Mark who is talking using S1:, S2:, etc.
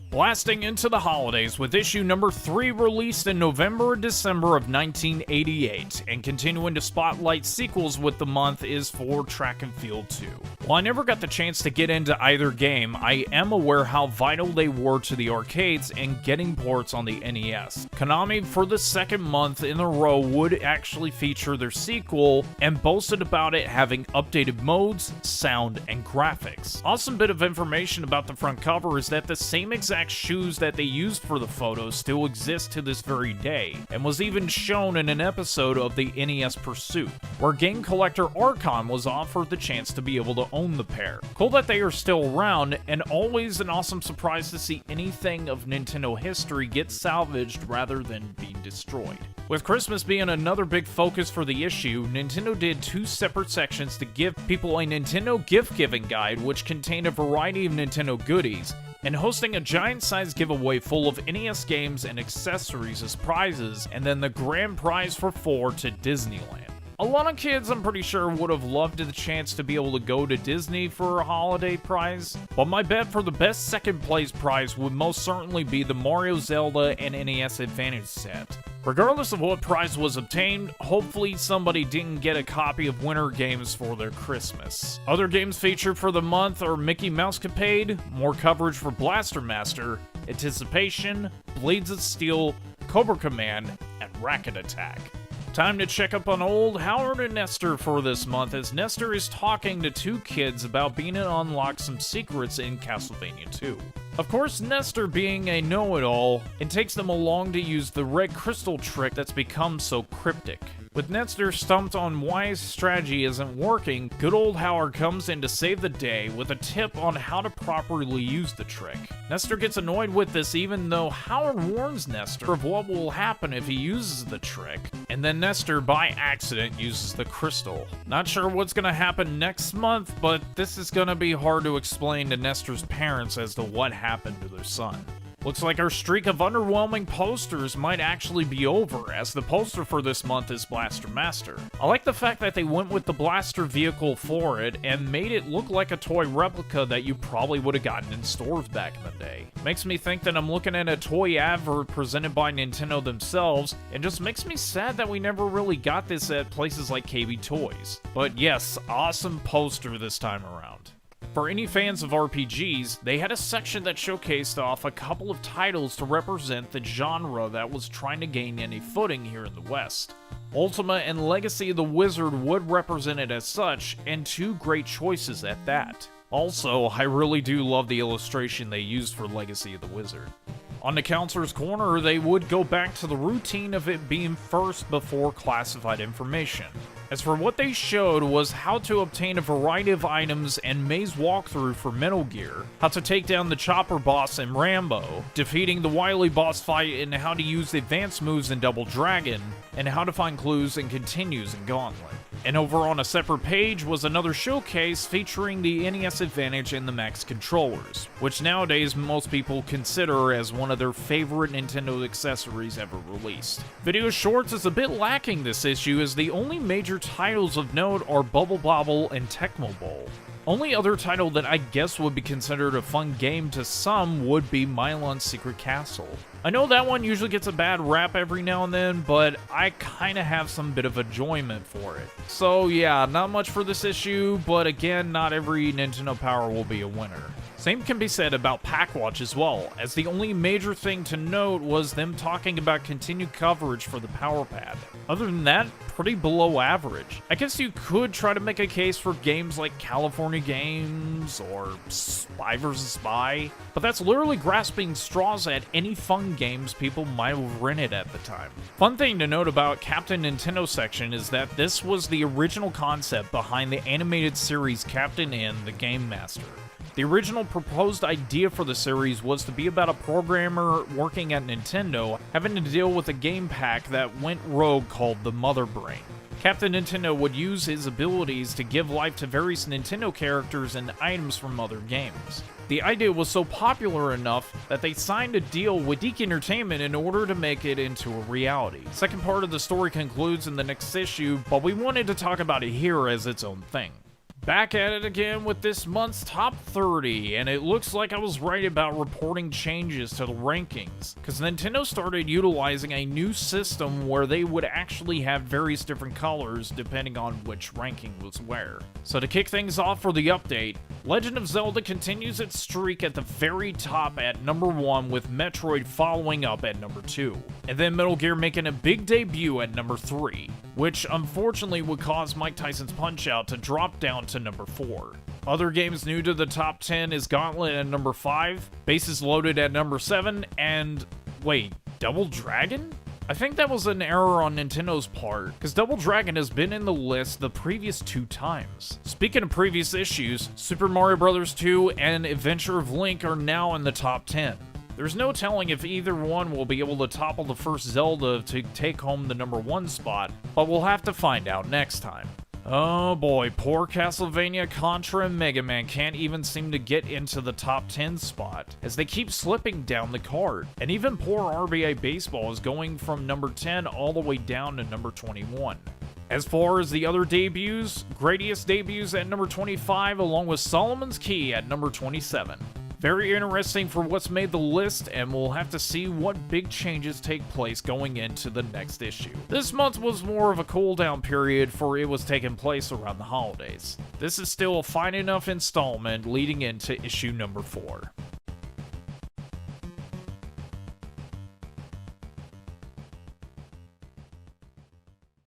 S1: Blasting into the holidays with issue number 3 released in November and December of 1988, and continuing to spotlight sequels with the month is for Track and Field 2. While I never got the chance to get into either game, I am aware how vital they were to the arcades and getting ports on the NES. Konami, for the second month in a row, would actually feature their sequel and boasted about it having updated modes, sound, and graphics. Awesome bit of information about the front cover is that the same exact shoes that they used for the photos still exist to this very day, and was even shown in an episode of the NES Pursuit, where game collector Archon was offered the chance to be able to own the pair. Cool that they are still around, and always an awesome surprise to see anything of Nintendo history get salvaged rather than be destroyed. With Christmas being another big focus for the issue, Nintendo did 2 separate sections to give people a Nintendo gift-giving guide which contained a variety of Nintendo goodies, and hosting a giant-sized giveaway full of NES games and accessories as prizes, and then the grand prize for 4 to Disneyland. A lot of kids, I'm pretty sure, would have loved the chance to be able to go to Disney for a holiday prize, but my bet for the best second place prize would most certainly be the Mario, Zelda, and NES Advantage set. Regardless of what prize was obtained, hopefully somebody didn't get a copy of Winter Games for their Christmas. Other games featured for the month are Mickey Mousecapade, more coverage for Blaster Master, Anticipation, Blades of Steel, Cobra Command, and Racket Attack. Time to check up on old Howard and Nestor for this month, as Nestor is talking to 2 kids about being able to unlock some secrets in Castlevania 2. Of course, Nestor, being a know-it-all, it takes them along to use the red crystal trick that's become so cryptic. With Nestor stumped on why his strategy isn't working, good old Howard comes in to save the day with a tip on how to properly use the trick. Nestor gets annoyed with this even though Howard warns Nestor of what will happen if he uses the trick, and then Nestor by accident uses the crystal. Not sure what's gonna happen next month, but this is gonna be hard to explain to Nestor's parents as to what happened to their son. Looks like our streak of underwhelming posters might actually be over, as the poster for this month is Blaster Master. I like the fact that they went with the blaster vehicle for it and made it look like a toy replica that you probably would have gotten in stores back in the day. Makes me think that I'm looking at a toy advert presented by Nintendo themselves, and just makes me sad that we never really got this at places like KB Toys. But yes, awesome poster this time around. For any fans of RPGs, they had a section that showcased off a couple of titles to represent the genre that was trying to gain any footing here in the West. Ultima and Legacy of the Wizard would represent it as such, and 2 great choices at that. Also, I really do love the illustration they used for Legacy of the Wizard. On the Counselor's Corner, they would go back to the routine of it being first before classified information. As for what they showed was how to obtain a variety of items and maze walkthrough for Metal Gear, how to take down the Chopper boss in Rambo, defeating the Wily boss fight and how to use the advanced moves in Double Dragon, and how to find clues and continues in Gauntlet. And over on a separate page was another showcase featuring the NES Advantage and the Max controllers, which nowadays most people consider as one of their favorite Nintendo accessories ever released. Video Shorts is a bit lacking this issue, as the only major titles of note are Bubble Bobble and Tecmo Bowl. Only other title that I guess would be considered a fun game to some would be Milon's Secret Castle. I know that one usually gets a bad rap every now and then, but I kinda have some bit of enjoyment for it. So yeah, not much for this issue, but again, not every Nintendo Power will be a winner. Same can be said about Packwatch as well, as the only major thing to note was them talking about continued coverage for the Power Pad. Other than that, pretty below average. I guess you could try to make a case for games like California Games or Spy vs. Spy, but that's literally grasping straws at any fun games people might have rented at the time. Fun thing to note about Captain Nintendo section is that this was the original concept behind the animated series Captain N, the Game Master. The original proposed idea for the series was to be about a programmer working at Nintendo having to deal with a game pack that went rogue called the Mother Brain. Captain Nintendo would use his abilities to give life to various Nintendo characters and items from other games. The idea was so popular enough that they signed a deal with Deke Entertainment in order to make it into a reality. Second part of the story concludes in the next issue, but we wanted to talk about it here as its own thing. Back at it again with this month's top 30, and it looks like I was right about reporting changes to the rankings, because Nintendo started utilizing a new system where they would actually have various different colors depending on which ranking was where. So to kick things off for the update, Legend of Zelda continues its streak at the very top at number 1, with Metroid following up at number 2, and then Metal Gear making a big debut at number 3, which unfortunately would cause Mike Tyson's Punch-Out to drop down to number 4. Other games new to the top 10 is Gauntlet at number 5, Bases Loaded at number 7, and wait, Double Dragon? I think that was an error on Nintendo's part, because Double Dragon has been in the list the previous 2 times. Speaking of previous issues, Super Mario Bros. 2 and Adventure of Link are now in the top 10. There's no telling if either one will be able to topple the first Zelda to take home the number 1 spot, but we'll have to find out next time. Oh boy, poor Castlevania, Contra, and Mega Man can't even seem to get into the top 10 spot, as they keep slipping down the card. And even poor RBI Baseball is going from number 10 all the way down to number 21. As far as the other debuts, Gradius debuts at number 25 along with Solomon's Key at number 27. Very interesting for what's made the list, and we'll have to see what big changes take place going into the next issue. This month was more of a cool down period, for it was taking place around the holidays. This is still a fine enough installment leading into issue number 4.